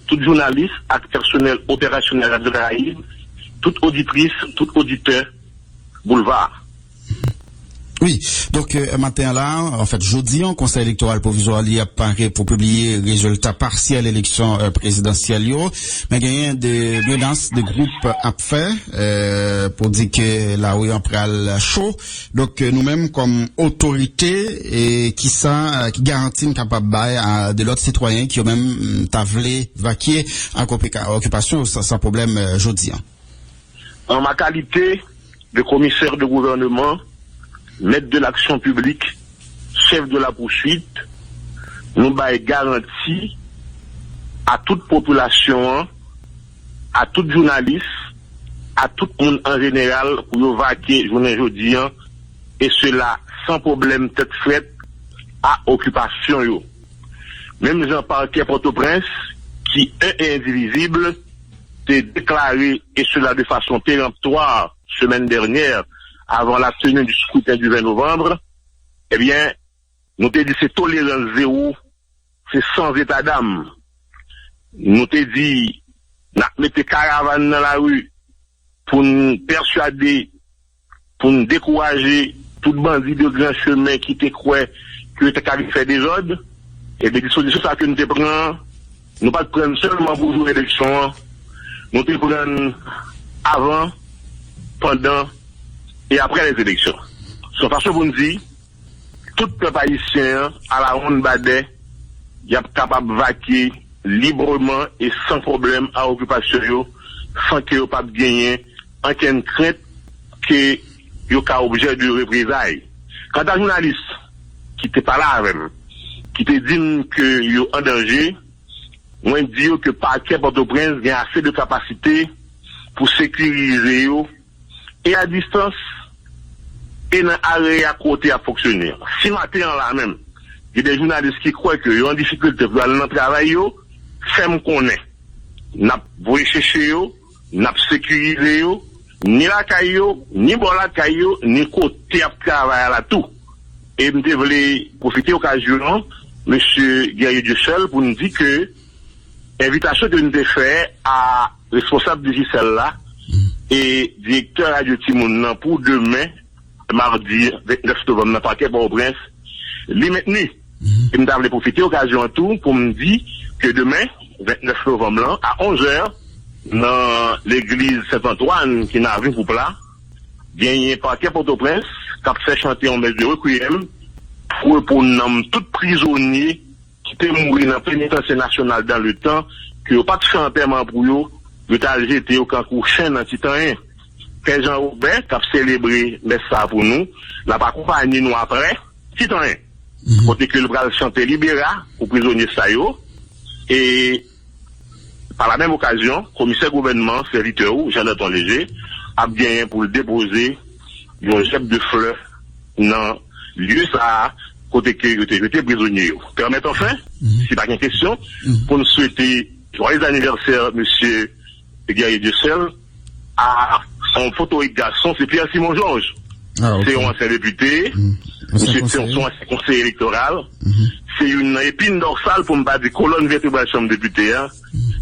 tout journaliste, ak personnel opérationnel à Draïve, toute auditrice, tout auditeur, boulevard. Oui, donc matin là, en fait, jeudi, le Conseil électoral provisoire y apparaît pour publier résultats partiels élections présidentielles, mais il y a des menaces de groupes à faire pour dire que là où on prend chaud. Donc nous-mêmes comme autorité et qui garantit une capable à de l'autre citoyen qui ont même tavelé vaquer en occupation sans problème jeudi. En ma qualité de commissaire de gouvernement, maître de l'action publique, chef de la poursuite, nous bail garantie à toute population, à tout journaliste, à tout le monde en général pour vaquer journée jeudi et cela sans problème tête frette à occupation yo. Même Jean Parquet Port-au-Prince qui est indivisible t'est déclaré et cela de façon péremptoire semaine dernière avant la tenue du scrutin du 20 novembre, eh bien, nous t'ai dit c'est tolérance zéro, c'est sans état d'âme. Nous t'ai dit, n'a mettez caravane dans la rue pour nous persuader, pour nous décourager tout bandit de grand chemin qui te croit que t'es qu'à faire des ordres. Et des dispositions ça que nous te prenons, nous pas prendre seulement pour jouer l'élection, nous te prenons avant, pendant et après les élections. C'est parce que vous nous dites, tout peuple haïtien à la ronde Badet, il est capable de vaquer librement et sans problème à l'occupation, sans qu'il n'y ait pas de gagner, aucune crainte qu'il y ait objet de représailles. Quand un journaliste qui n'était pas là avec moi, qui te dit qu'il y a un danger, moi je dis que Parquet Port-au-Prince a assez de capacité pour sécuriser et à distance et dans l'arrêt à côté à fonctionner. Si matin là même, il y a des journalistes qui croient qu'ils ont en difficulté pour aller dans le travail, fait-moi connaître. N'a pas chercher, n'a pas sécurisé, ni la caillou, ni bon la caillou, ni côté à travail là tout. Et je voulais profiter de l'occasion, M. Guerrier Dussel, pour nous dire que l'invitation que nous avons faite à responsable de Giselle là et directeur Radio Timoun pour demain, mardi 29 novembre, dans le Parquet Port-au-Prince, les maintenu. Et nous avons profité de l'occasion tout pour me dire que demain, 29 novembre, là, à 11h, dans l'église Saint-Antoine, qui n'a vu pour là, il y a un Parquet Port-au-Prince qui a fait chanter en messe de requiem pour nommer tout prisonnier qui était mort dans la pénitentiaire nationale dans le temps, qui n'a pas de chantement pour eux, de tal jeté au camp chaîne en titan. Que Jean Robert qui a célébré ça pour nous, n'a pas accompagné nous après, titan. Côté que le bras chanter libéra aux prisonniers sayo et par la même occasion, commissaire gouvernement, serviteur Jean-Anton Léger, a bien pour le déposer un chef de fleurs dans lieu ça, côté que j'étais prisonnier. Permettez enfin, si pas une question, pour nous souhaiter joyeux anniversaire, monsieur Guerrier Dussel, à son photo et garçon, c'est Pierre Simon Georges. Ah, okay. C'est un ancien député, monsieur son ancien conseiller électoral, c'est une épine dorsale pour me battre des colonnes vertébrales de chambre député, hein.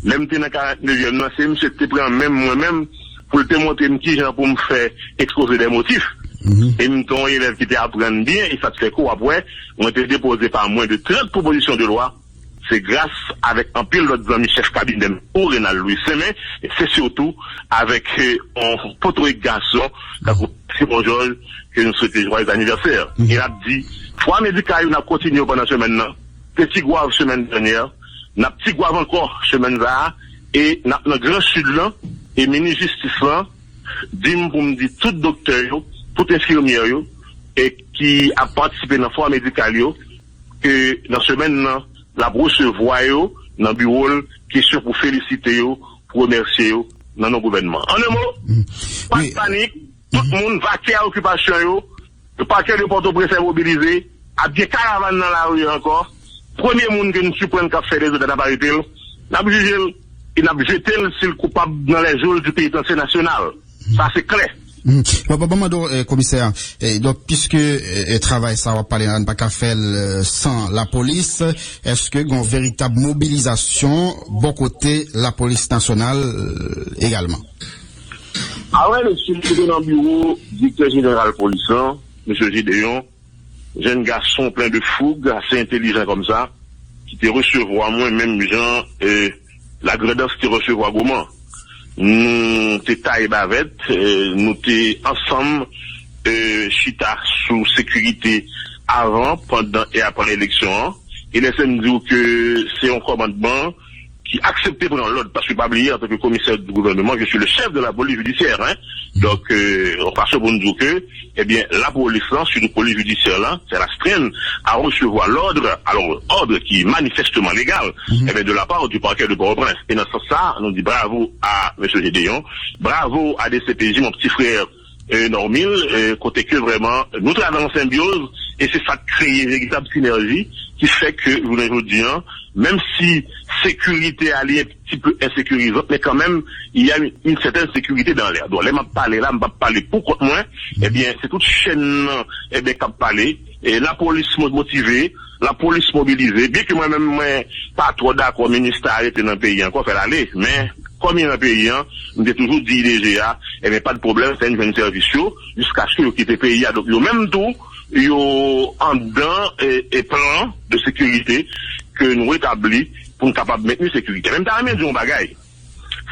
Même dans 49e, c'est monsieur qui prend même moi-même pour te montrer qui genre pour me faire exposer des motifs. Et nous ton élève qui t'apprend bien, et ça te fait quoi après, on été déposé par moins de 30 propositions de loi. C'est grâce avec un pile d'autres amis chef cabinet au Rénal Louis Semin, et c'est surtout avec un poteau et garçon, Simon Georges, que nous souhaitons joyeux anniversaire. Il a dit, 3 médicaments, on a continué pendant ce maintenant, petit goave semaine dernière, n'a petit goave encore semaine là, et n'a le grand sud là, et ministre justice là, dit pour me dire tout docteur, tout infirmier, et qui a participé dans le foire médical, que dans ce maintenant, la brousse voie dans le bureau, question pour féliciter, pour remercier dans nos gouvernements. En un mot, pas de panique, tout le monde va à l'occupation, le parquet de Port-au-Prince est mobilisé, a bien caravane dans la rue encore. Premier monde que nous supprenons qu'a fait les autres n'a pas arrêté, n'a pas jugé, il n'a jeté le coupable dans les jours du pénitentiaire national. Ça c'est clair. Commissaire, donc puisque travail ça va parler en pas qu'à faire sans la police, est-ce que une véritable mobilisation bon côté la police nationale également? Ah ouais, monsieur le bureau, directeur général policier, monsieur Gédéon, jeune garçon plein de fougue, assez intelligent comme ça, qui te recevoir moi-même, gens, la gradance te recevoir gourmand. Nous te taille bavette, nous te ensemble, chita sous sécurité avant, pendant et après l'élection, et laissez-nous dire que c'est un commandement qui acceptait prendre l'ordre, parce que pas oublier, en tant que commissaire du gouvernement, je suis le chef de la police judiciaire, hein. Donc, on passe pour nous dire que, eh bien, la police là, sur la police judiciaire là, c'est la straine à recevoir l'ordre, alors, ordre qui est manifestement légal, eh bien, de la part du parquet de Port-au-Prince. Et dans ce sens, ça, on dit bravo à M. Gédéon, bravo à DCPJ, mon petit frère, Normil, côté que vraiment, nous travaillons en symbiose, et c'est ça qui crée une véritable synergie, qui fait que, je vous le dis, même si sécurité alliée est un petit peu insécurisante, mais quand même, il y a une certaine sécurité dans l'air. Donc, là, m'a parlé là, m'a parlé pour contre moi, eh bien, c'est toute chaîne, eh bien, qu'a parlé, et la police motivée, la police mobilisée, bien que moi-même, moi, pas trop d'accord, ministre arrêté dans le pays, encore faire aller, mais, comme il y a un pays, nous avons toujours dit DGA, eh bien, pas de problème, c'est une jeune service, jusqu'à ce que vous quittez le pays, donc, au même tout, il y a un dedans et plan de sécurité que nous établis pour nous capables de maintenir sécurité. Même t'as même dit un bagaille.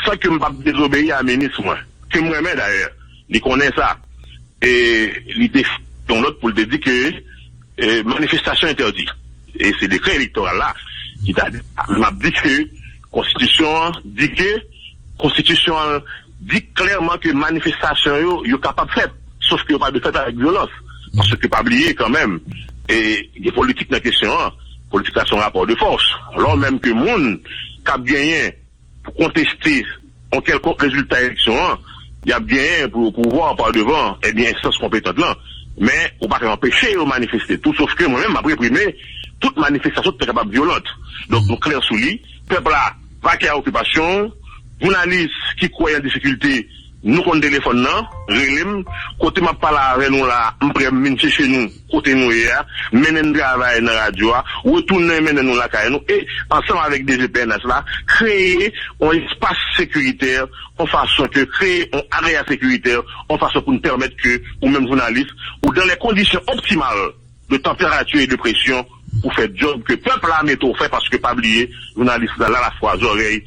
Ça que je ne peux pas désobéir à un ministre, moi. Que moi-même d'ailleurs, il connaît ça. Et l'idée dans l'autre pour te dire que manifestation interdite. Et c'est le décret électoral là qui m'a dit que Constitution dit clairement que manifestation est capable de faire, sauf qu'il n'y a pas de fait avec violence. Parce que pas oublier quand même, et les politiques dans la question, politique à son rapport de force. Alors même que monde qui a gagné pour contester en quelconque résultat élection, il y a bien pour pouvoir par devant, eh bien, instance compétente là. Mais on va pas empêcher de manifester. Tout sauf que moi-même, après réprimer toute manifestation est capable violente. Donc, nous clair sous lui, peuple là, vaquer à occupation, journalistes qui croient en difficulté, nous qu'on téléphone là, relève, côté m'a parlé avec nous là, m'prenne chez nous, côté nous hier, menen travail dans la radio, retourner menen nous la caille nous, et ensemble avec des GPNS là, créer un espace sécuritaire, en façon que créer un area sécuritaire, en façon pour nous permettre que, ou même journalistes, ou dans les conditions optimales de température et de pression, pour faire job que peuple là métro fait parce que pas oublier, journalistes là, la fois oreilles,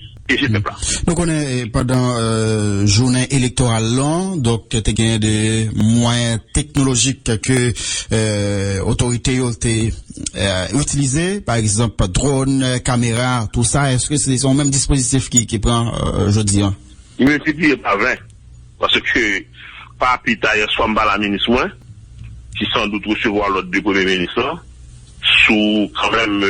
donc on est pendant journée électorale long, donc tu as gagné des moyens technologiques que autorités ont utilisés, par exemple drone, caméra, tout ça. Est-ce que c'est son même dispositif qui prend aujourd'hui? Il me dit pas vrai, parce que pas pita hier soir la ministre qui sans doute recevoir l'ordre du premier ministre sous quand même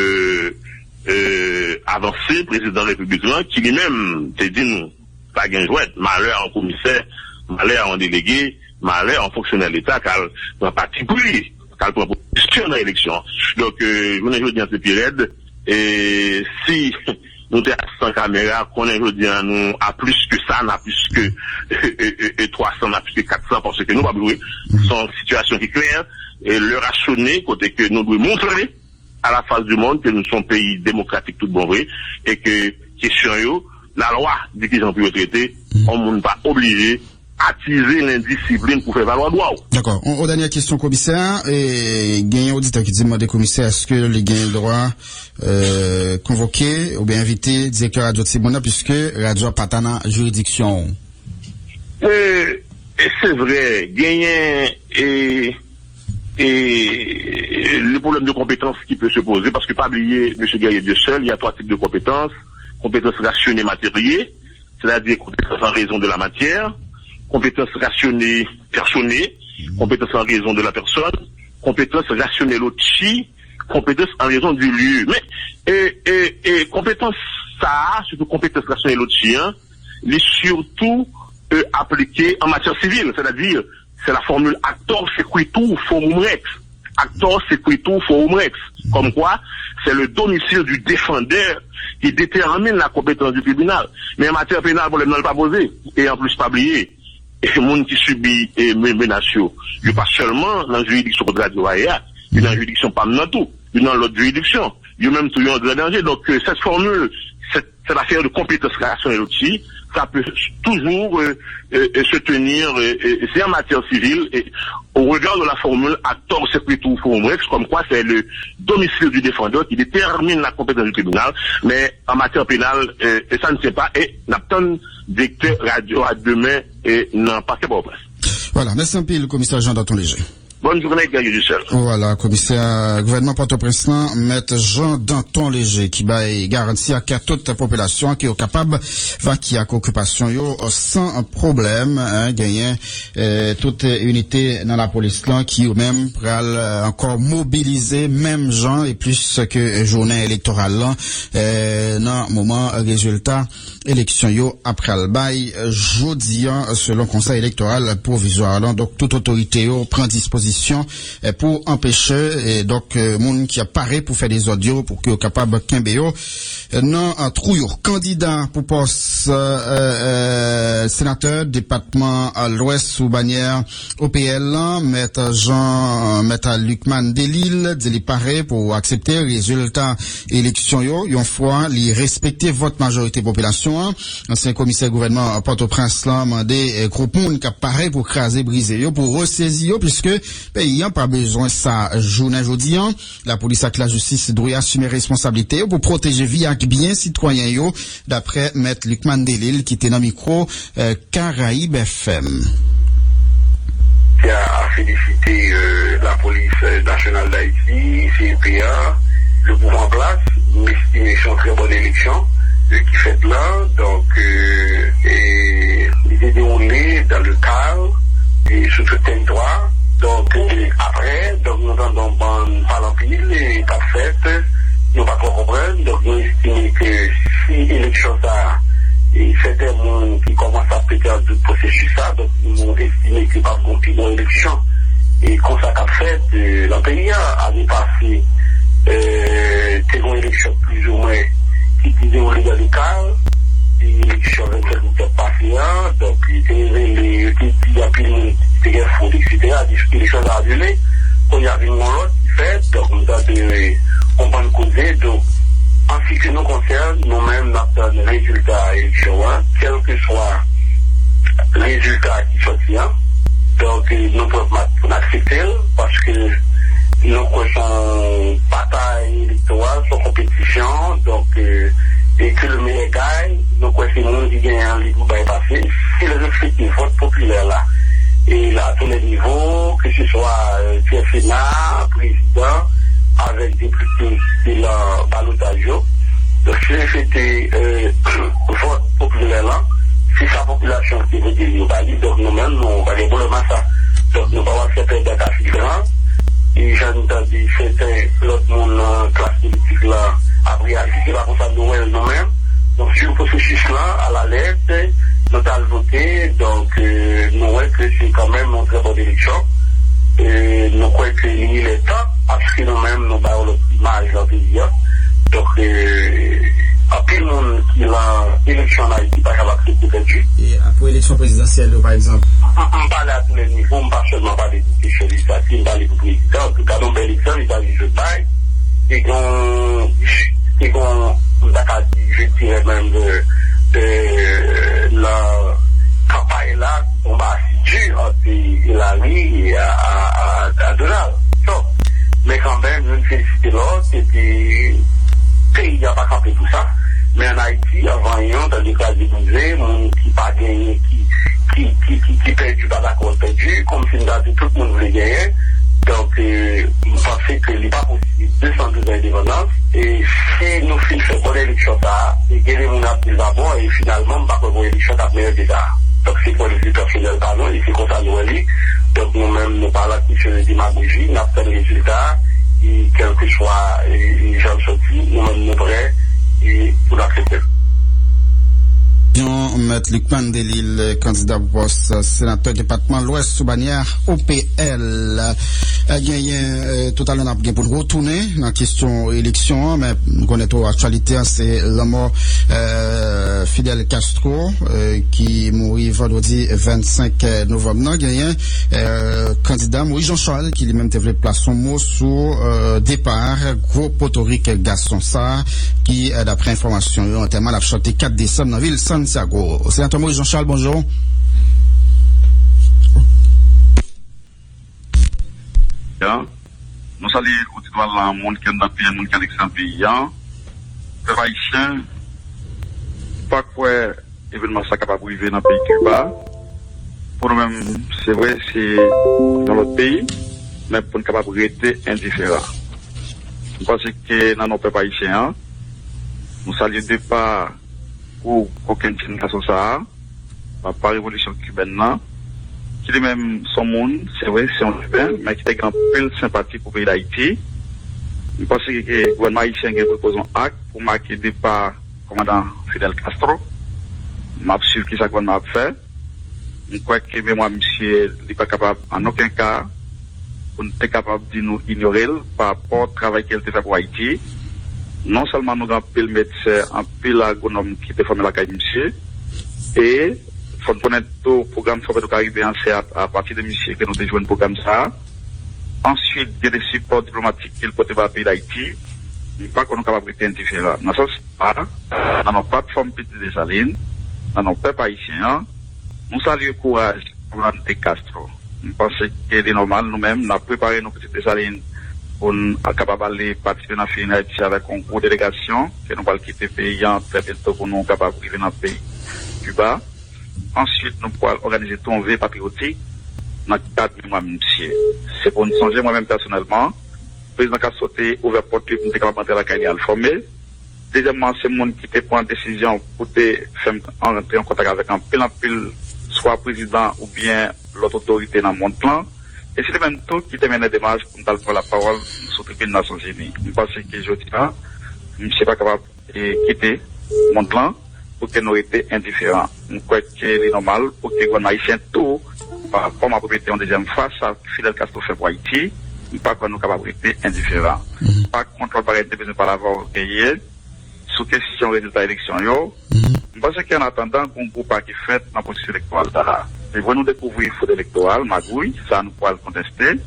avancé, président républicain, qui lui-même te dit nous, pas gain jouet, malheur en commissaire, malheur en délégué, malheur en fonctionnaire d'État, car dans parti pris, car pour position dans l'élection. Donc, je veux dire, c'est pire, et si nous sommes sans caméra, qu'on est aujourd'hui, nous, à plus que ça, n'a plus que 300, n'a plus que 400, parce que nous, pas jouer, sont situation qui est claire, et le rationner, côté que nous devons montrer, à la face du monde que nous sommes pays démocratique tout bon vrai et que question yo la loi dit qu'ils ont pu traiter on n'est pas obligé attiser l'indiscipline pour faire valoir droit. D'accord. Aux dernière question commissaire et gagne auditeur qui demande commissaire est-ce que les gagne le droit convoquer ou bien inviter directeur radio de Simona puisque radio pas dans juridiction. C'est vrai gagner et le problème de compétences qui peut se poser, parce que pas oublier, M. Gaillet Dieu seul, il y a 3 types de compétences. Compétences rationnées matérielles, c'est-à-dire compétences en raison de la matière, compétences rationnées personnelles, compétences en raison de la personne, compétences rationnées l'outil, compétences en raison du lieu. Mais, compétences ça, surtout compétences rationnelles l'outil, les surtout appliquées en matière civile, c'est-à-dire c'est la formule actor sequitur forum rex. Actor sequitur forum rex. Comme quoi, c'est le domicile du défendeur qui détermine la compétence du tribunal. Mais en matière pénale, problème n'a pas posé. Et en plus, pas oublier. les gens qui subissent les menaces, il n'y a pas seulement dans la juridiction contre la droit, il y a dans la juridiction pas dans tout, il y a dans l'autre juridiction, il y a même tout en danger. Donc, cette formule, cette affaire de compétence rationnelle aussi, ça peut toujours se tenir, c'est en matière civile, et au regard de la formule à tort secretum forum rex, comme quoi c'est le domicile du défendeur qui détermine la compétence du tribunal, mais en matière pénale, ça ne sait pas, et n'attend directeur radio à demain et n'en parquet pas au presse. Voilà, merci un peu le commissaire Jean Danton Léger. Bonne journée, Gagne du Sel. Voilà, commissaire gouvernement Port-au-Prince, maître Jean Danton Léger, qui va garantir à toute la population qui est capable vaquer à occupation yo sans problème, gagner toute unité dans la police là qui ou même pral encore mobiliser même gens et plus que journée électorale là dans moment résultat élection yo après le bail jeudi selon conseil électoral provisoire là. Donc toute autorité yo prend disposition pour empêcher et donc monde qui apparaît pour faire des audios pour que capable Kimbeo non trouille candidat pour poste sénateur département à l'ouest sous bannière OPL maître Lucman Delille dit paraît pour accepter résultat élection yo une fois li respecter votre majorité population ancien commissaire gouvernement Port-au-Prince là mandé groupe monde qui apparaît pour craser briser yo pour ressaisir yo puisque pays pas besoin ça journée aujourd'hui la police avec la justice doit assumer responsabilité pour protéger vie et bien citoyens yo d'après maître Lucman Delille qui était dans micro Caraïbe FM. Qui a félicité la police nationale d'Haïti, CNPA, le pouvoir en place, une estimation très bonne élection qui fait là, donc et il est déroulé dans le cadre et sur tout le territoire. Donc après, donc nous entendons par l'empile et par fait, nous pas comprendre, donc nous estimons que si l'élection ça et certains monde qui commencent à péter tout processus ça, donc nous estimons que par contre une élection et qu'on ça qu'a fait, le pays a dépassé une élection plus ou moins qui disait au légal du cadre, l'élection 27 passée, donc il y a plus de fonds, etc., les choses à annuler. On y a une autre qui fait, donc nous avons comprendre causer, donc en ce qui nous concerne, nous-mêmes, nous avons un résultat élection, quel que soit le résultat qui sortira, donc nous pouvons accepter parce que nous connaissons bataille électorale, son compétition, donc et que le meilleur gagne, nous connaissons le monde qui gagne en ligne pour passer, si le respectif vote populaire là, et là à tous les niveaux, que ce soit Sénat, président, avec députés et la balotage, donc si c'était vote populaire là, si sa population qui veut dire valide, donc nous-mêmes, nous valons pour le ça. Donc nous allons accepter des cas différents. Et j'ai entendu certains, l'autre monde, classe politique là, a réagi, c'est pas pour ça nous-mêmes. Donc sur le processus là, à la lettre, nous avons voté, donc nous voyons que c'est quand même une très bonne élection. Et nous croyons qu'il est temps, parce que nous-mêmes, nous avons l'image dans le pays. Donc, à tout le monde qui a l'élection en Haïti, pas capable de perdu. Et pour l'élection présidentielle, par exemple? On parle à tous les niveaux, on ne parle seulement pas des questions législatives, on parle des présidents. En tout cas, dans l'élection, il y a des jeux de bail. Et qu'on, je dirais même, la campagne là, on va assidu entre Hillary et à Donald. Mais quand même, je félicite l'autre, et puis, il n'y a pas campé tout ça. Mais en Haïti, avant, il y a des cas de musée, qui pas gagné, qui perdu, pas d'accord, perdu, comme si tout le monde voulait gagner. Donc, je pensais qu'il n'est pas possible 212 indépendances. Et si nous faisons bonne élection, et que les gens ont d'abord, et finalement, on va pas une élection à meilleur d'état. Donc, c'est pour les vues personnelles, pardon, et c'est comme ça nous allons. Donc, nous-mêmes, nous parlons de démagogie, nous avons fait le résultat, et quel que soit les gens sortis, nous-mêmes, nous prêts, et pour l'accepter. Maître Lucman Delille, candidat pour poste sénateur département l'Ouest sous bannière OPL. Tout à l'heure, on a bien pour retourner dans la question élection, mais nous connaissons l'actualité, c'est la mort fidèle Fidel Castro, qui mourit vendredi 25 novembre. Il y a un candidat, Moïse Jean-Charles, qui lui-même développe place son mot sur départ, gros potorique garçon ça, qui, d'après information, notamment l'a chanté 4 décembre dans la ville Santiago. Sénateur Moïse Jean-Charles, bonjour. Nous saluons le monde qui est dans le pays, le monde qui est dans le pays. Les Haïtiens, pas quoi événement ça capable de vivre dans le pays Cuba. Pour nous-mêmes, c'est vrai, c'est dans notre pays, mais pour nous capable de rester indifférents. Parce que dans nos peuples haïtiens, nous saluons de pas pour aucune génération ça, par la révolution cubaine, qui est même son monde, c'est vrai, c'est un cubain, mais qui a grand peu de sympathie pour le pays d'Haïti. Je pense que le gouvernement haïtien a proposé un acte pour marquer le départ du commandant Fidel Castro. Je suis sûr que ça gouvernement a fait. Je crois que moi, monsieur, n'est pas capable, en aucun cas, on est capable de nous ignorer par rapport au travail qu'il a fait pour Haïti. Non seulement nous avons un peu de médecins, un peu d'agronome qui a formé la caille, monsieur, et il faut connaître tout le programme Forêt du Caribéen, c'est à partir de monsieur que nous avons joué un programme ça. Ensuite, il y a des supports diplomatiques qu'il peut avoir au pays d'Haïti. Il n'y a pas qu'on est capable d'être indifférent. Dans ce sens, dans nos plateformes Petite Dessalines, dans nos peuples haïtiens, nous saluons le courage pour Fidel Castro. Je pense que c'est normal, nous-mêmes, nous avons préparé nos Petites Dessalines pour être capables de participer dans la finale Haïti avec une grosse délégation, que nous allons quitter le pays très bientôt pour nous être capables de vivre dans le pays Cuba. Ensuite, nous pourrons organiser tout un veille patriotique dans le cadre de moi-même, monsieur. C'est pour nous songer moi-même personnellement. Le président a sauté, ouvert porte pour nous être capables de la carrière formée. Deuxièmement, c'est le monde qui prend une décision pour faire entrer en contact avec un pile, soit président ou bien l'autre autorité dans mon plan. Et c'est le même tout qui termine la démarche pour nous prendre la parole sur le tribunal des Nations Unies. Je pense que je dis là, je ne suis pas capable de quitter mon plan pour que nous étions indifférents. Je crois que c'est normal pour que les Haïtiens tout, par rapport à ma propriété en deuxième face à Fidel Castro fait pour Haïti, pas que nous capables d'être indifférents. Pas contrôle par été besoin par l'avoir payé, sous question résultat élection yo. Je pense qu'en attendant qu'on groupe qui fait dans la processus électoral là, et vous nous découvrir le fraude électoral, magouille, ça nous pourra le contester.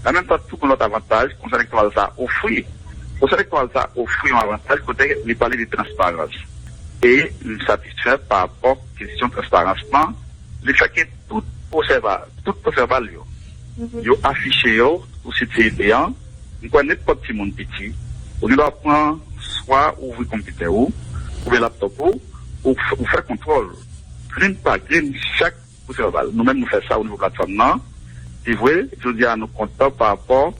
En même temps, tout notre avantage, le conseil électoral ça offre. Le conseil électoral ça offre un avantage côté de parler de transparence. Et nous satisfait par rapport à la question de transparence. Le fait que tout procès-verbal, yo affiché yo, ou site CIPA, nous connaissons pas petit monde petit. On doit prendre soit ouvrir computer ou bien laptop ou faire contrôle. Green par green, chaque procès-verbal. Nous-mêmes, nous faisons ça au niveau de la plateforme. Et vous voyez, je dis à nos compteurs par rapport,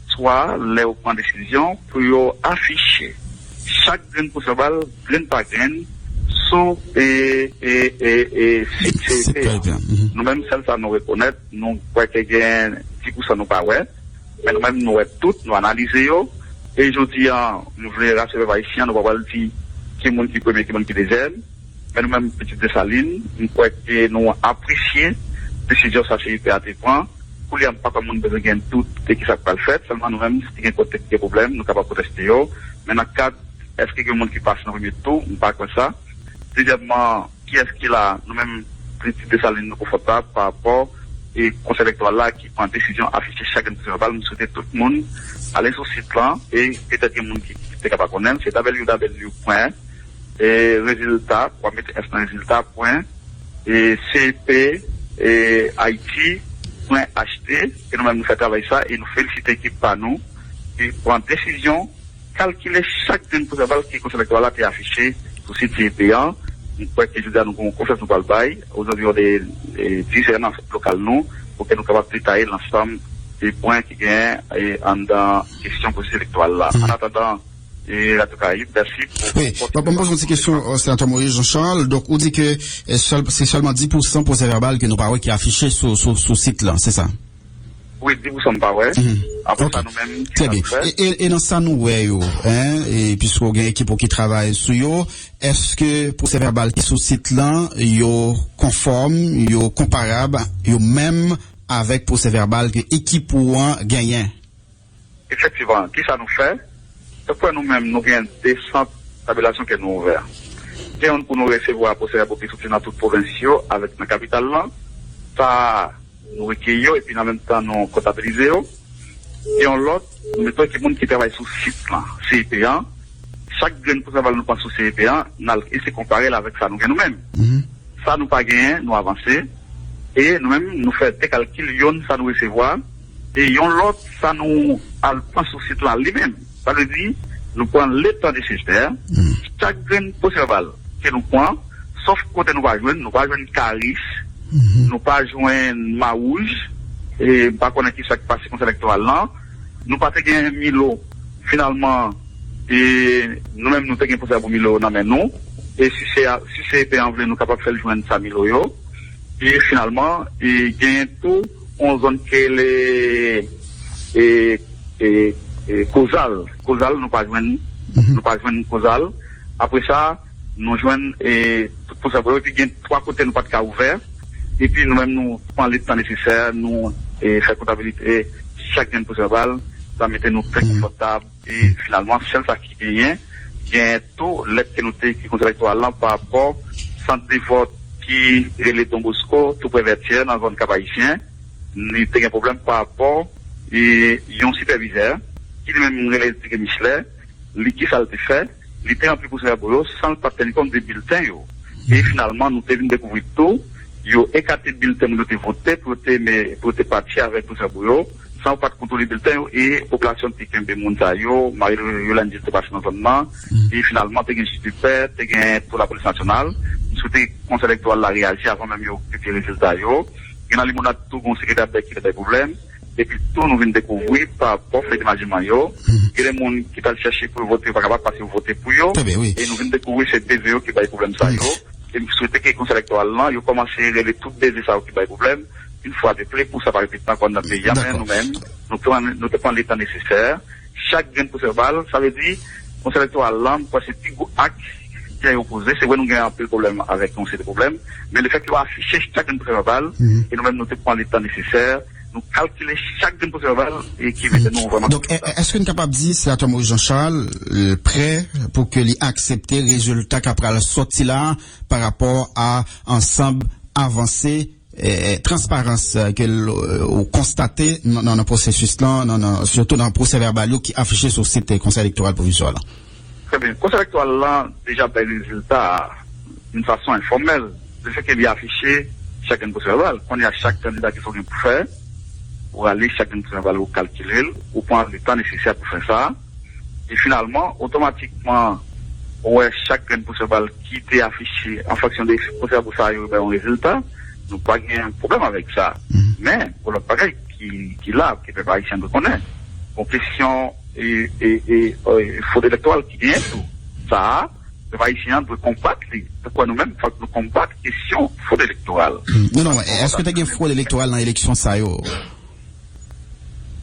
soit les prendre décision pour afficher chaque green procès-verbal, green par green, sous et nous-mêmes, ça nous reconnaît, nous croyons qu'il y a un petit coup, ça nous paraît, mais nous-mêmes, nous tout, nous analysons, et je dis, nous voulons rassurer les Haïtiens, nous allons dire qui est le monde qui premier, qui est le monde qui deuxième, mais nous-mêmes, Petite Dessalines, nous croyons que nous apprécions la décision ça c'est hyper prend, pour les pas comme nous besoin de tout, et qui ça pas le fait, seulement nous-mêmes, si il y a des problèmes, nous sommes capables de protester, mais dans le cadre, est-ce qu'il y a un monde qui passe dans le premier tour, ou pas comme ça? Deuxièmement, qui est-ce qu'il a, nous-mêmes, Petite Dessalines, nous confortables par rapport au conseil électoral là qui prend décision afficher chaque verbal, nous souhaitons tout le monde aller sur ce site là et peut-être qu'il y a des gens qui est capable de connaître, c'est www.résultat, pour mettre S dans résultat, et CP et Haïti.ht, et nous-mêmes nous faisons travailler ça et nous félicitons l'équipe par nous qui prend décision, calculer chaque verbal qui est conseil électoral là qui est affiché sur le site CPA. Nous croyons que je dis à nous qu'on confesse nous pas le bail, aujourd'hui des différents locales nous, pour que nous soyons capables de détailler l'ensemble des points qui gagnent en dans question processus électoral là. En attendant, Radio Caraïbe, merci. Oui, on pose une petite question, sénateur Moïse Jean-Charles. Donc, on dit que c'est seulement 10% procès verbal que nous parlons qui est affiché sur ce site là, c'est ça? Oui, 10% pas vrai. Après ça nous-mêmes. Très bien. Et dans ça nous et puisqu'on a une équipe qui travaille sur yo, est-ce que procès verbal qui sur site là, yo conforme, yo comparable, yo même avec procès verbal que équipe ou un gagnant? Effectivement, qui ça nous fait? C'est pourquoi nous-mêmes nous gagnons des centres d'habituation que nous ouverts. on pour nous recevoir pour faire qui sont dans toute province avec la capitale là. Ça nous recueillons et puis en même temps nous comptabilisons. Et on l'autre, nous mettons quelqu'un qui travaille sur site là, CEP1. Chaque grain pour savoir nous pas sur CEP1, et c'est comparé avec ça nous gagnons nous-mêmes. Ça nous pas gagner, nous avancer. Et nous-mêmes, nous faisons des calculs, yon ça nous recevoir. Et yon l'autre, ça nous prend sur site là lui-même. Ça veut dire, nous prenons le temps nécessaire. Chaque grain possible que nous prenons, sauf côté nous pas joindre Caris, nous pas joindre Maouge, et pas connaître qui chaque passé conseil électoral là. Nous pas gagner Milo, finalement, et nous-mêmes nous avons possible pour Milo dans nous. Et si c'est en vrai, nous capables de faire joindre ça Milo yo. Et finalement, il gagne tout en zone que les causal, nous pas joindre causal. Après ça, nous joignons tout pour ça. Et puis il y a 3 côtés nous pas de cas ouverts. Et puis nous-mêmes nous prenons le temps nécessaire, nous faire comptabilité chaque gain pour ça ça mettait nous très confortable. Et finalement, c'est ça qui gagne. Il y a tout l'aide que nous qui contractuel là par rapport centre de vote qui relève Don Bosco, tout prévertir dans la zone cap-haïtien. Il y a un problème par rapport à un superviseur qui lui-même relève Michelet, qui ça a été fait, il était en plus pour sans pas tenir compte des bulletins. Et finalement, nous devons découvrir tout. Il y a écarté de bulletins, nous devons voter pour te partir avec tout ça sans pas contrôler les bulletins et population qui est Mountayo, Marie-Yolande qui passe dans l'environnement, et finalement, tu as un super, tu as pour la police nationale. Nous souhaitons que le conseil électoral a réagi avant même que les résultats. Il y a un tout bon secrétaire qui a des problèmes, et puis tout nous vient découvrir par rapport à l'imagination. Il y a des gens qui ont cherché pour voter, pas capable de passer voter pour eux, et nous venons découvrir ces DVO qui ont des problèmes. Et nous souhaitons que le conseil électoral là, il commence à régler toutes les DVO qui ont des problèmes. Une fois de plus, pour ça va répéter encore dans le pays, mais nous-mêmes, nous prenons les temps nécessaires. Chaque grain pour ce bal, ça veut dire, le conseil électoral là, c'est un petit acte qui est opposé. C'est vrai, nous avons un peu de problème avec nous, c'est des problèmes. Mais le fait qu'il va afficher chaque grain pour ce bal, et nous-mêmes, nous prenons les temps nécessaires, nous calculer chaque grain pour ce bal, et qui veut nous vraiment. Donc, est-ce qu'on est capable de dire, sénateur Maurice Jean-Charles, prêt pour que les accepte les résultats qu'après la sortie là, par rapport à ensemble avancé, transparence que constaté dans le processus là, surtout dans le procès verbal qui affiché sur le site conseil électoral provisoire là. Très bien. Le conseil électoral là, déjà des résultats d'une façon informelle. Le fait qu'il y a affiché chacun procès verbal, on y a chaque candidat qui faut pour faire, pour aller chacun procès verbal ou calculer, ou prendre le temps nécessaire pour faire ça. Et finalement, automatiquement, ouais, chacun procès verbal qui était affiché en fonction des procès verbal, ça y a un résultat. Nous pas un problème avec ça. Mais, pour le pareil, qui peut pas ici, on connaît. En question, faute électorale qui vient tout. Ça, le Haïtien doit combattre. Pourquoi nous-mêmes, faut que nous combattre question fraude électorale. Non, est-ce que tu as une fraude électorale dans l'élection, ça y est?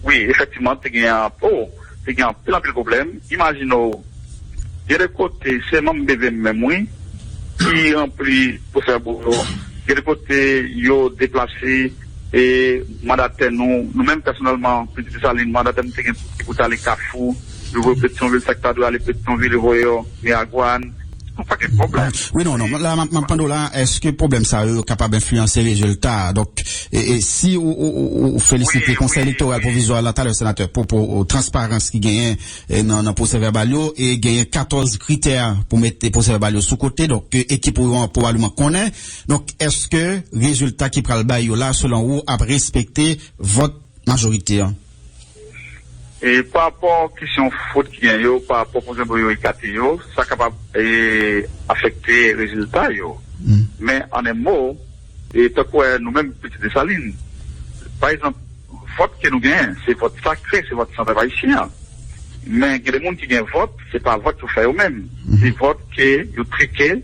Oui, effectivement, tu as un plein de problèmes. Imaginons, il y a des côtés, c'est même bébé même, oui, qui remplit pour faire boulot. De l'autre côté, ils ont déplacé et mandataire nous-mêmes personnellement, Petite Saline, mandataire nous pour aller Carrefour, le voyons Pétionville, secteur de aller Pétionville, le voyons Miagouane. Pas de problème. Oui, non, là, là, est-ce que le problème, ça est capable d'influencer les résultats? Donc, et si vous félicitez le conseil électoral provisoire, là, le sénateur, pour transparence qui gagne dans le procès verbal, et gagne 14 critères pour mettre le procès verbal sous côté, donc, équipe probablement connaît. Donc, est-ce que résultat qui prend le bail là, selon vous, a respecté votre majorité? Et par rapport à question faute qui gagne, par rapport au exemple ça capable affecter les résultats. Mais en un mot, et tant que nous-mêmes, Petite Saline, par exemple, vote que nous gagnons, c'est vote sacré, c'est vote centre haïtien. Mais il y a des gens qui gagnent vote, c'est pas vote que vous faites eux-mêmes. C'est vote que vous triquez,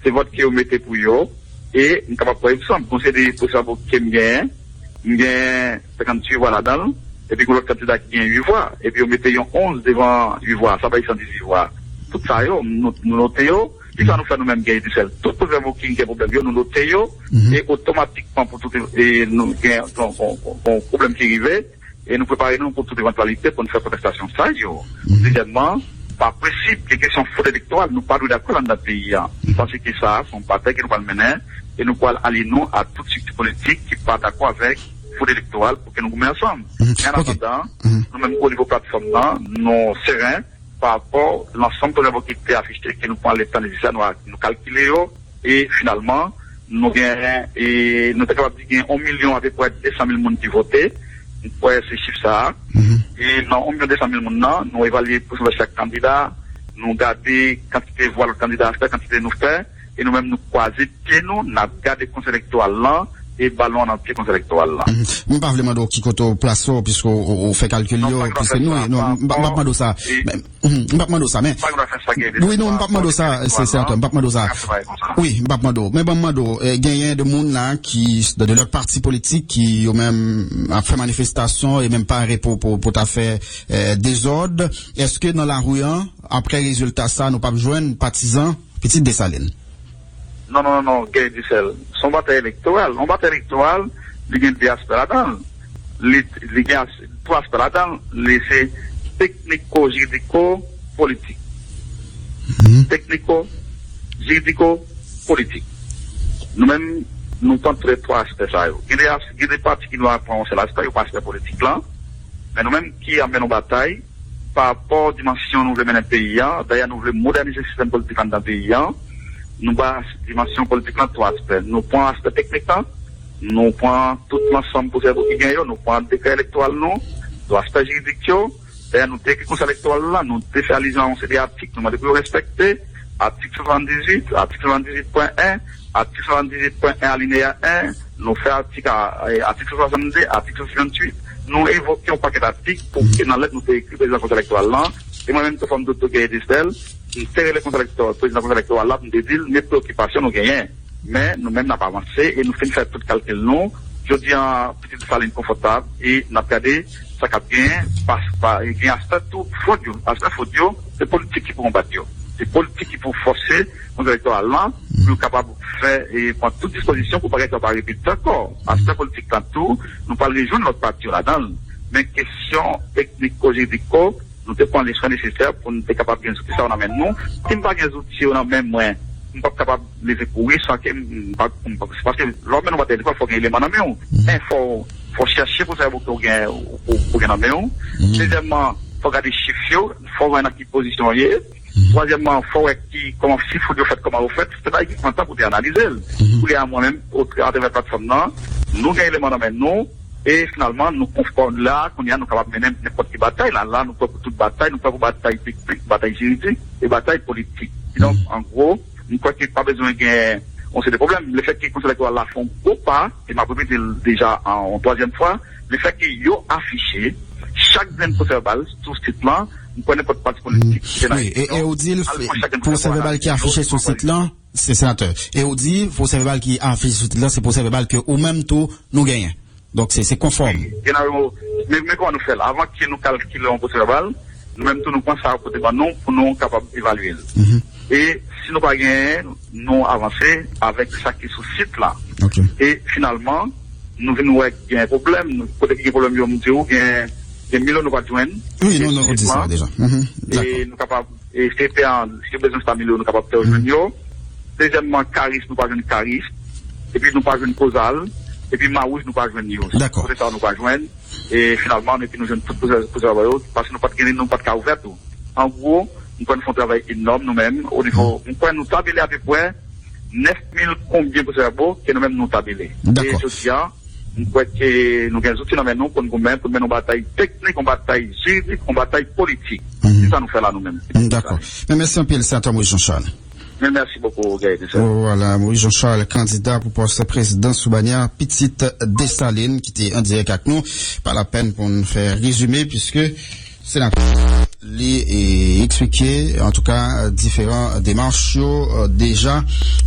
c'est vote que vous mettez pour eux, et nous sommes capables de faire exemple. C'est des possibles qui gagnent, 58 voix là-dedans. Et puis, l'autre candidat qui gagne 8 voix, et puis, on mettait 11 devant 8 voix, ça va être 118 voix. Tout ça, nous notons, et ça nous fait nous-mêmes gagner du sel. Tout pour faire qui a problème, nous notons, et automatiquement, pour tout, et nous gagnons un problème qui arrive, et nous préparons pour toute éventualité pour nous faire protestation. Ça, deuxièmement, par principe, les questions fraude électorale, nous pas d'accord dans notre pays. Nous pensons que ça, son bataille que nous allons mener, et nous allons aller nous à toute structure politique qui pas d'accord avec fraude électorale pour que nous menions ensemble. Et en attendant, nous-mêmes au niveau plateforme, nous sereins par rapport à l'ensemble de l'avocat qui est affiché, que nous prenons les temps nécessaires, nous calculer, et finalement, nous gagnons, et nous sommes capables de gagner 1 million à peu près 200 000 personnes qui votent. Nous pouvons ces chiffres ça. Et dans 1 million 200 000 personnes, nous évaluons pour chaque candidat, nous gardons quantité de voix le candidat fait, quantité nous fait, et nous-mêmes nous croisons, nous gardons le conseil électoral là, et ballon dans le pied conseil électoral là. Nous pas vraiment de qui côté place puisqu'on fait calcul puisque nous pas demander ça. Pas demander ça mais oui non pas demander ça c'est certain pas demander ça. Oui, pas demander mais pas demander gagner de monde là qui de leur parti politique qui ont même a fait manifestation et même pas pour ta faire désordre. Est-ce que dans la rue après résultat ça nous pas joindre partisans Petite Dessalines? Non, Gay Dissel. Son bataille électorale, il y a des aspects là-dedans. Il y a 3 aspects là-dedans. C'est technico-juridico-politique. Technico-juridico-politique. Nous-mêmes, nous tentons les 3 aspects ça. Il y a des partis qui nous apprennent c'est l'aspect ou pas l'aspect politique là. Mais nous-mêmes qui amènent nos batailles, par rapport aux dimensions nous voulons mener le pays, d'ailleurs nous voulons moderniser le système politique dans le pays, nous avons dimension politique dans 3 aspects. Nous prenons l'aspect technique, nous prenons tout l'ensemble pour faire qui gagne, nous prenons le décret électoral, l'aspect juridique, d'ailleurs nous décret conseil électoral là, nous défalisons des articles, nous devons respecter, article 78.1, article 78.1 alinéa 1, nous faisons article 62, article 68, nous évoquons un paquet d'articles pour que dans l'aide nous écrit le conseil électoral là, et moi-même, de forme d'autogay d'Estelle, nous serrons le conseil électoral là, nous disons, mes préoccupations nous gagnent. Mais nous-mêmes, nous n'avons pas avancé et nous faisons faire tout le calcul nous. Je dis en petite salle inconfortable et nous avons regardé, ça a bien, il y a un aspect tout fraudieux. Aspect fraudieux, c'est politique qui pour combattre. C'est politique qui pour forcer le conseil électoral là, pour capable de faire et prendre toute disposition pour ne pas répéter d'accord. Aspect politique dans tout, nous parlons de notre parti là-dedans. Mais question technico-juridico, nous devons les soins nécessaires pour nous être capables de bien ça on amène nous. Si nous n'avons pas des outils, on a même moins, nous ne sommes pas capables de les courir sans que, parce que l'homme nous va dire, il faut gagner les mains dans il faut chercher pour savoir pour gagner dans deuxièmement, il faut regarder les chiffres, il faut voir dans quelle position il est. Troisièmement, il faut voir comment si faut le faire, comment vous faites, c'est pas uniquement temps pour analyser. Pour les moi-même, à travers la plateforme là, nous gagnons les mains dans nous. Et finalement, nous confrontons là, qu'on y a, nous capables de mener n'importe quelle bataille. Là, nous pouvons toute bataille, nous pouvons bataille technique, bataille juridique et bataille politique. Et donc, en gros, nous croyons qu'il n'y a pas besoin de on sait des problèmes. Le fait que les conseils électoraux là font ou pas, et m'a répété déjà en 3e fois, le fait qu'ils ont affiché chaque procès verbal sur ce site-là, nous connaissons pas de parti politique. Oui, et Odile, procès verbal qui est affiché sur ce site-là, c'est sénateur. Et Odile, procès verbal qui est affiché sur ce site-là, c'est procès verbal que, au même taux, nous gagnons. Donc c'est conforme. Mais comment nous faisons là? Avant que nous calculions un procès verbal, nous-mêmes nous pensons à côté de nous pour nous capables d'évaluer. Et si nous pas gagner, nous avancer avec ça qui est sur ce site là. Et finalement, nous venons avec un problème. Nous côté qui problème nous disons qu'il y a des millions nous pas joindre. Oui, non, on dit ça déjà. Et nous capables et CPA, si besoin de 100 millions nous capables de faire joindre. Deuxièmement, charisme nous pas joindre charisme. Et puis nous pas joindre causal. Et puis Maouche nous pas joindre. D'accord. Pour ça nous pas joindre. Et finalement nous joindre tout parce que nous pas gagner nous pas de cas ouvert tout. En gros, nous pouvons faire un travail énorme nous-mêmes au niveau nous pouvons nous tabler à peu près 9000 combien pour cerveau que nous-mêmes nous tabler. Et social nous pouvons que nous gagnons outils nous pour nous mettre une bataille technique, une bataille juridique, une bataille politique. C'est ça nous fait là nous-mêmes. D'accord. Mais merci un peu le sénateur Maurice Jean-Charles. Merci beaucoup, Gaël. Voilà, Maurice Jean-Charles, candidat pour poste président sous bannière Petite Dessalines, qui était en direct avec nous. Pas la peine pour nous faire résumer, puisque c'est la expliquer, en tout cas, différentes démarches déjà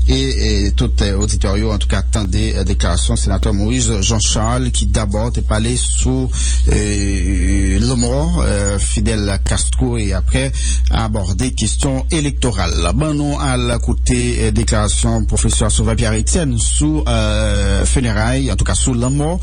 et tout auditorio en tout cas attendait déclaration sénateur Moïse Jean-Charles qui d'abord est parlé sous le mort Fidel Castro et après aborder question électorale. Bon nous à la côté déclaration professeur Sauveur Pierre Etienne sous funérailles en tout cas sous le mort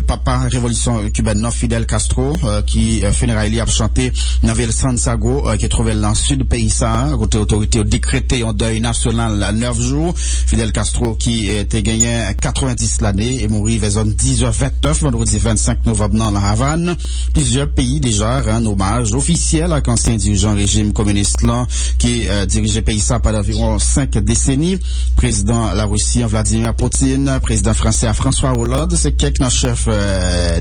papa révolution cubaine non Fidel Castro qui funérailles a chanté dans ville Santiago qui est trouvé dans le sud du pays ça côté autorité décrété en deuil national à 9 jours. Fidel Castro qui était gagné 90 l'année et mourit vers 10h29 vendredi 25 novembre dans la Havane. Plusieurs pays déjà un hommage officiel à l'ancien dirigeant régime communiste là qui dirigeait pays ça pendant environ 5 décennies. Président la Russie Vladimir Poutine, président français François Hollande, c'est quelques chefs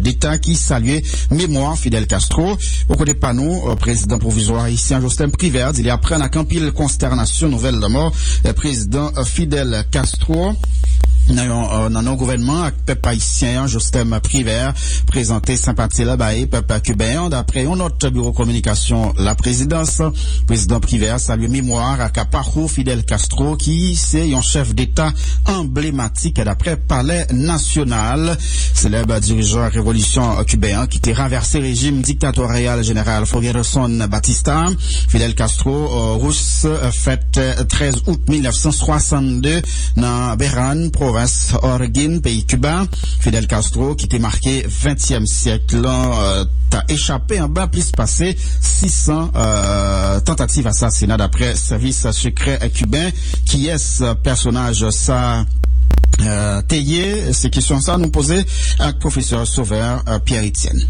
d'État qui saluaient mémoire Fidel Castro. Au côté panneau, président provisoire haïtien Jospin Privert, il y a pris un campil consternation nouvelle de mort président Fidel Castro. Dans nos gouvernements, avec peuple haïtien, Jospin Privert, présenté sympathie là-bas, peuple cubain, d'après notre bureau de communication, la présidence, président Privert, salue mémoire à Caparro Fidel Castro, qui c'est un chef d'État emblématique d'après Palais National, célèbre dirigeant révolution cubain, qui était renversé régime dictatorial général Fulgencio Batista. Fidel Castro, russe, fête 13 août 1962, dans Beran, province Oregon, pays cubain. Fidel Castro, qui était marqué 20e siècle, a échappé en bas, plus passé 600 tentatives d'assassinat d'après service secret cubain. Qui est ce personnage ça Théier, ces questions ça nous poser à professeur Sauveur Pierre Etienne.